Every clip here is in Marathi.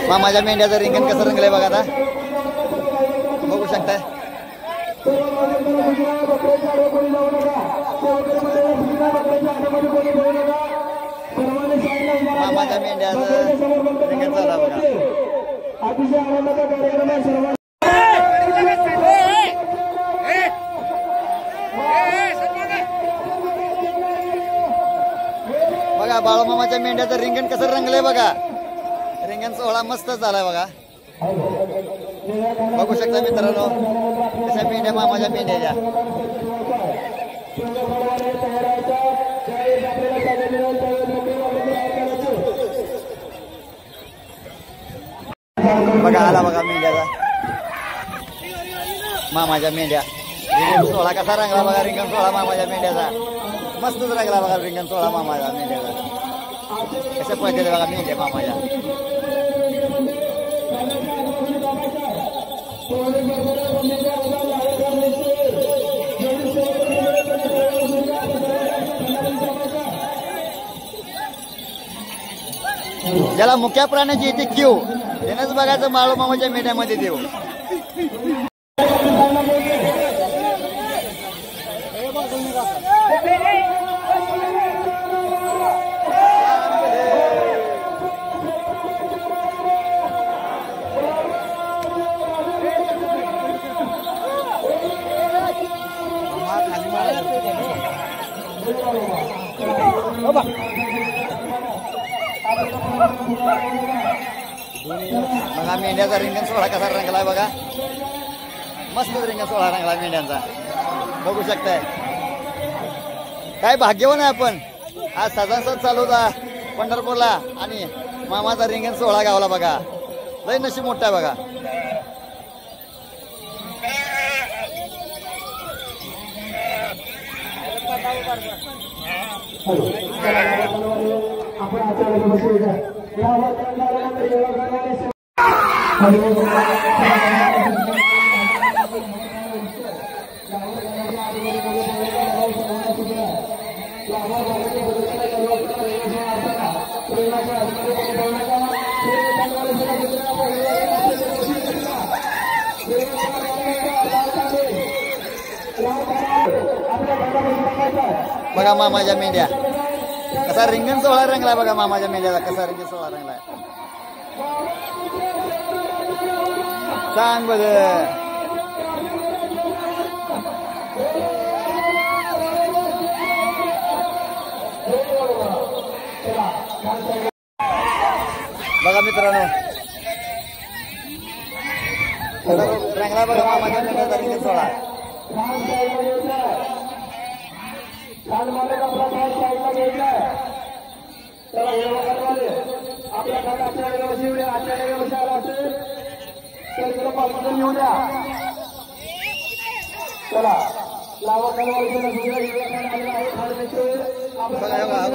मामाच्या मेंढ्याचं रिंगण कसं रंगलंय बघा आता बघू शकताय. मामाच्या मेंढ्याचं रिंगण चालू बघा. अतिशय आनंदाचा कार्यक्रम आहे. सर्व बघा बाळूमामाच्या मेंढ्याचं रिंगण कसं रंगलंय बघा. रिंगण सोहळा मस्त झालाय बघा. बघू शकता मित्रांनो कशा मेंढ्या मामाच्या मेंढ्याच्या. बघा आला बघा मेंढ्याचा मामाच्या मेंढ्या. रिंगण सोहळा कसा रंगला बघा. रिंगण सोहळा मामाच्या मेंढ्याचा मस्तच रंगला बघा. रिंगण सोहळा मामाच्या मेंढ्याचा कशा पद्धतीने बघा मेंढ्या मामाच्या. ज्याला मुख्या प्राण्याची इथे क्यू त्यानंच बघायचं बाळूमामाच्या मेंढ्यामध्ये देऊ. बघा मेंढ्याचा रिंगण सोहळा कसा रंगलाय बघा. मस्त रिंगण सोहळा रंगला मेंढ्यांचा बघू शकताय. काय भाग्यवान आहे आपण. आज सजासद चालू होता पंढरपूरला आणि मामाचा रिंगण सोहळा गावला बघा. लय नशीब मोठा आहे बघा. बघा मामाच्या मेंढ्या कसा रिंगण सोहळा रंगला बघा. मामाच्या मेंढ्याला कसा रिंगण सोहळा रंगलाय सांग बघ. बघा मित्रांनो रंगला बघा मामाच्या मेंढ्याचा रिंगण सोहळा.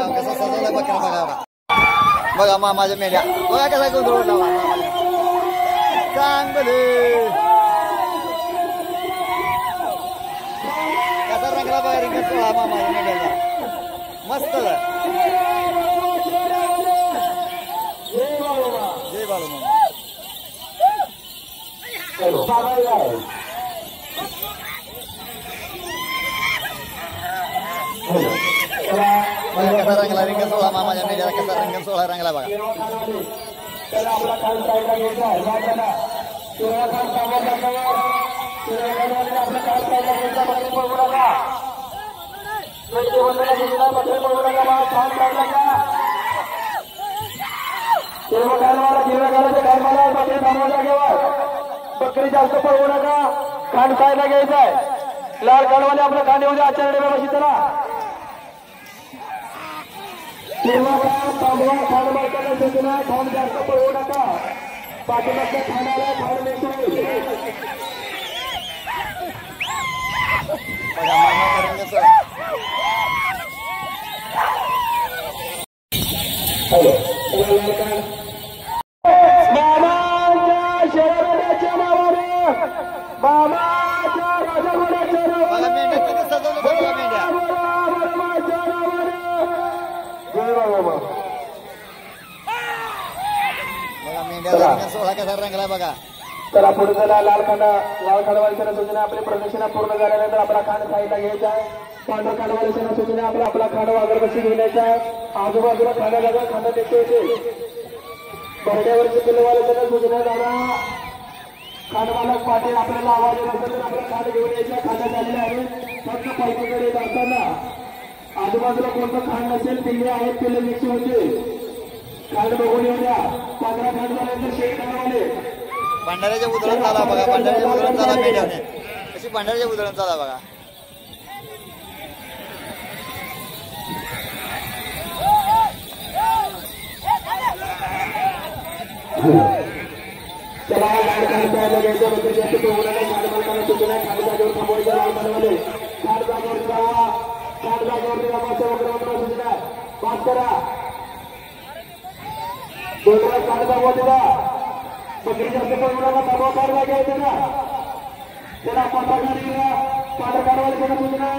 कसा सजवलाय बघा. बघा बघा मामाच्या मेंढ्या बघा कसा गोंधळ सांग बले कसा रंगला बघा रिंगण सोहळा मामाच्या मेंढ्याचा मस्त. जय बाळूमामा. कसा रंगला रिंगण सोहळा मामाच्या मेंढ्याला कसा रिंगण सोहळा रंगला बघा. बकरी जास्त पळवू नका. खांड खायला घ्यायचाय. लाल कालवाने आपलं खांड येऊ द्या. आचार्य बशी चला खांड मारताना सूचना. खांड जास्त पळवू नका. पाठीमागच्या खांडाला खांड मिळतो. शहराच्या नावाने बाबाच्या राजवाड्याच्या नावाने मेंढ्याचा रिंगण सोहळा कसा रंगलाय बघा. चला पुढे चला. लाल खांडवालीच्या सूचना आपली प्रदक्षिणा पूर्ण झाल्यानंतर आपला खांड साईडला घ्यायचा आहे. पांढरा खांडवालीच्या सूचना आपला खांड अगरबत्ती घेऊन यायचा आहे. आजूबाजूला खांदा खांड देते होते बर्ड्यावरची पिल्लवाल्याच्या सूचना दादा खांडवालक पाटील आपल्याला आवाज येत असेल तर आपला खांड घेऊन यायचा. खांदा झालेला आहे. फक्त पायकीकडे येत असताना आजूबाजूला कोणतं खांड नसेल पिल्ले आहेत पिल्ले मिक्स होते खांड बघून येऊ द्या. पांढरा खांड झाल्यानंतर शेत खांडवाले भंडाऱ्याच्या उधळण चाला बघा. भंडाऱ्याच्या उधळण चाला मेंढ्याने कशी भंडाऱ्याच्या उधळण चाला बघा. चला लाड खांडायला घ्यायचं बद्दल जास्त प्रमाणात खांड मालकांना सूचना खांड जागेवर थांबवायचं. लाल खांडवाले खांड जागेवर जावा. खांड जागेवर सूचना पास करा. दोन खांड जागवा दिला. बकरी जास्त प्रमाणात थांबवा. खांड घ्यायचं ना त्याला पांढरा खांडवाले सूचना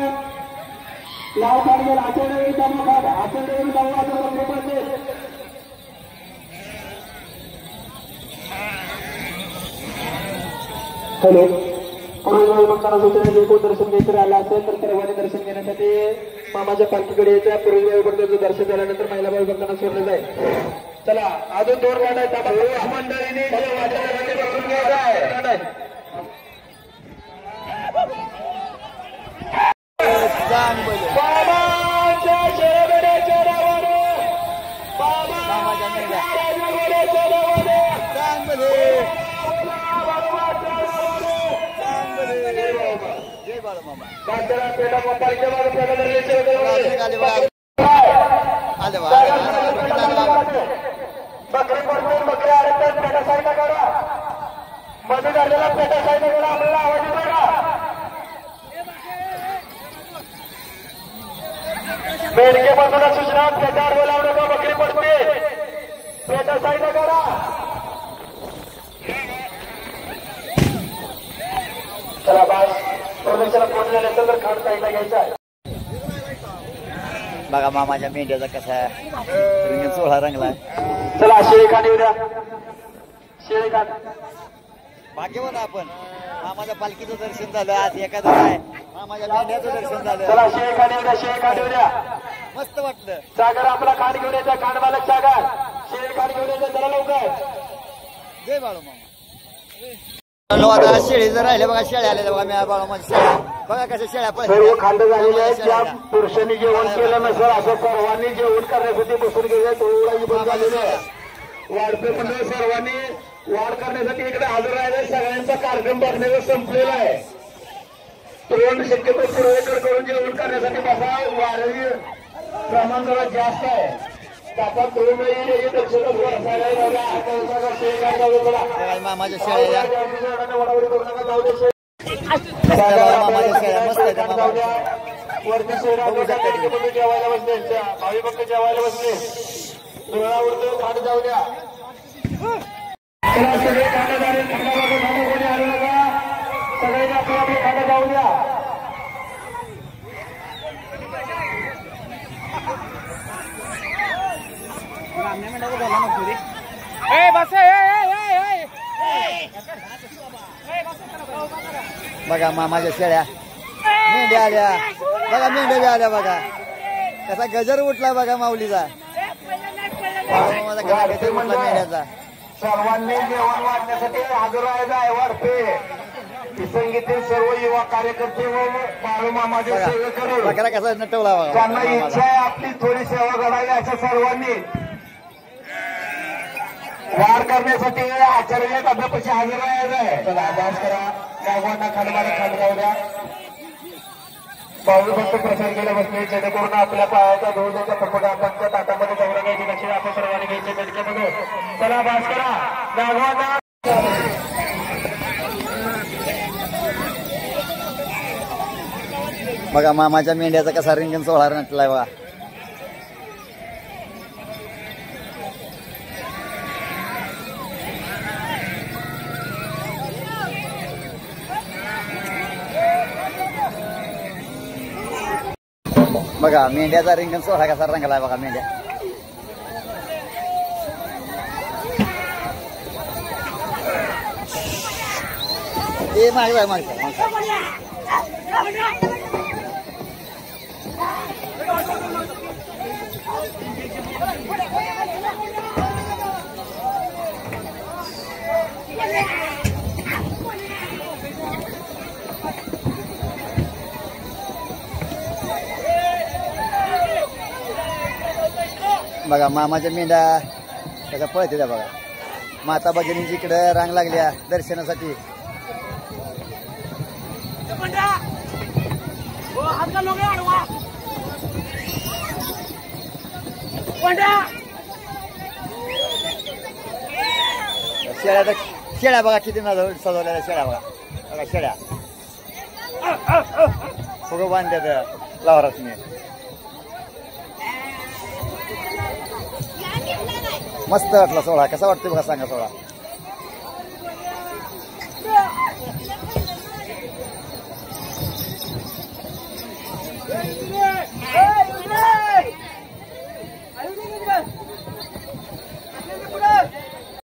लाल खांड आचरणे थांबवा. खांड आचरणे थांबवा. बकरी पडते. हॅलो पूर्वीला सूचना जे कोण दर्शन घ्यायचं राहिला असेल तर सर्वांनी दर्शन घेण्यासाठी मामाच्या पालखीकडे यायचं. पूर्वी दर्शन झाल्यानंतर महिला बाई भक्तांना सोडलं जाईल. चला अजून दोन गाड्या आहेत. मंडळीने बसून घ्यायचं आहे. बकरी पडून बकरी आले तर पेटा साईडला काढा. मध्ये झालेला पेटा साईडला काढा. आपल्याला आवाज येतो का? बेडके बाजूला सूचना पेटावर बोलावू नका. बकरी पडते पेटा साईडला काढा. चला बास प्रदक्षिणा पूर्ण झाल्यानंतर तर खांड साईडला घ्यायचा आहे. बघा मामाच्या मेंढ्याचा कसा रिंगण सोहळा रंगलाय. चला शेळी खांड येऊ द्या. शेळी खांड भाग्यवान आपण. मामाच्या पालखीचं दर्शन झालं. आज एखादं आहे मामाच्या मेंढ्याचं दर्शन झालं. चला शेळी खांड येऊ द्या. शेळी खांड येऊ द्या. मस्त वाटलं. सागर आपला खांड घेऊन यायचा. खांड मालक सागर शेळी खांड घेऊन यायचा. चला लवकर. जय बाळू मामा. आता शेळी जर राहिले बघा. शेळ्या आल्या बघा. मी बाळू माझ्या शेळ्या बघा कशा शेळ्या सर्व खांड झालेले आहेत. ज्या पुरुषांनी जेवण केलं नसेल असं सर्वांनी जेवण करण्यासाठी बसून घ्यायचं. थोडाही बंद झालेलं आहे. वाढपे मंडळ सर्वांनी वाढ करण्यासाठी इकडे हजर राहिले. सगळ्यांचा कार्यक्रम बघण्याचा संपलेला आहे. तरुण शक्यतो पूर्वेकडे करून जेवण करण्यासाठी बसा. वारही प्रमाण जरा जास्त आहे. त्याचा तरुण दक्षता मामाच्या शेळ्या वरती जेवायला बसले. भावी भक्त जेवायला बसले. डोळ्यावर खाट जाऊ द्या. सगळे खांडा झाले. खांडाबाजू कोणी आले नका. सगळ्यांनी आपली आपली खांडा जाऊ द्या. बघा मामाच्या शेळ्या मेंढ्या आल्या बघा. मेंढ्या आल्या बघा. कसा गजर उठला बघा माऊलीचा. गजर उठला मेंढ्याचा. सर्वांनी जेवण वाढण्यासाठी हजर राहायचं आहे. वाढते संगीतील सर्व युवा कार्यकर्ते व बाळू मामाचे सेवेकरू बघा कसा नटवला बघा. त्यांना इच्छा आहे आपली थोडी सेवा करावी. अशा सर्वांनी वाढ करण्यासाठी आचार्य डब्यापाशी हजर राहायचं आहे. चला अभ्यास करा. गावांना खांडमाला खांड जाऊ द्या. बाळू भक्त प्रसाद केला बसले. जेणेकरून आपल्या पायाचा धूळ त्याच्या पटपटांच्या ताटामध्ये दौरा घ्यायची लक्ष आपण सर्वांनी घ्यायचे बेडक्यामध्ये. चला अभ्यास करा. गावांना बघा मामाच्या मेंढ्याचा कसा रिंगण सोहळा नटलाय बघा. बघा मेंढ्याचा रिंगण सोहळा कसा रंगलाय बघा. मेंढ्या ए मागताय मागताय बघा मामाच्या मेंढ्या त्याचा पळते त्या बघा माता भगिनींची इकडे रांग लागल्या दर्शनासाठी शेळ्या शेळ्या बघा किती सजवलेल्या शेळ्या बघा बघा शेळ्या फुगं बांधतात लावरासने मस्त वाटला सोहळा कसा वाटतोय बघा सांगा सोहळा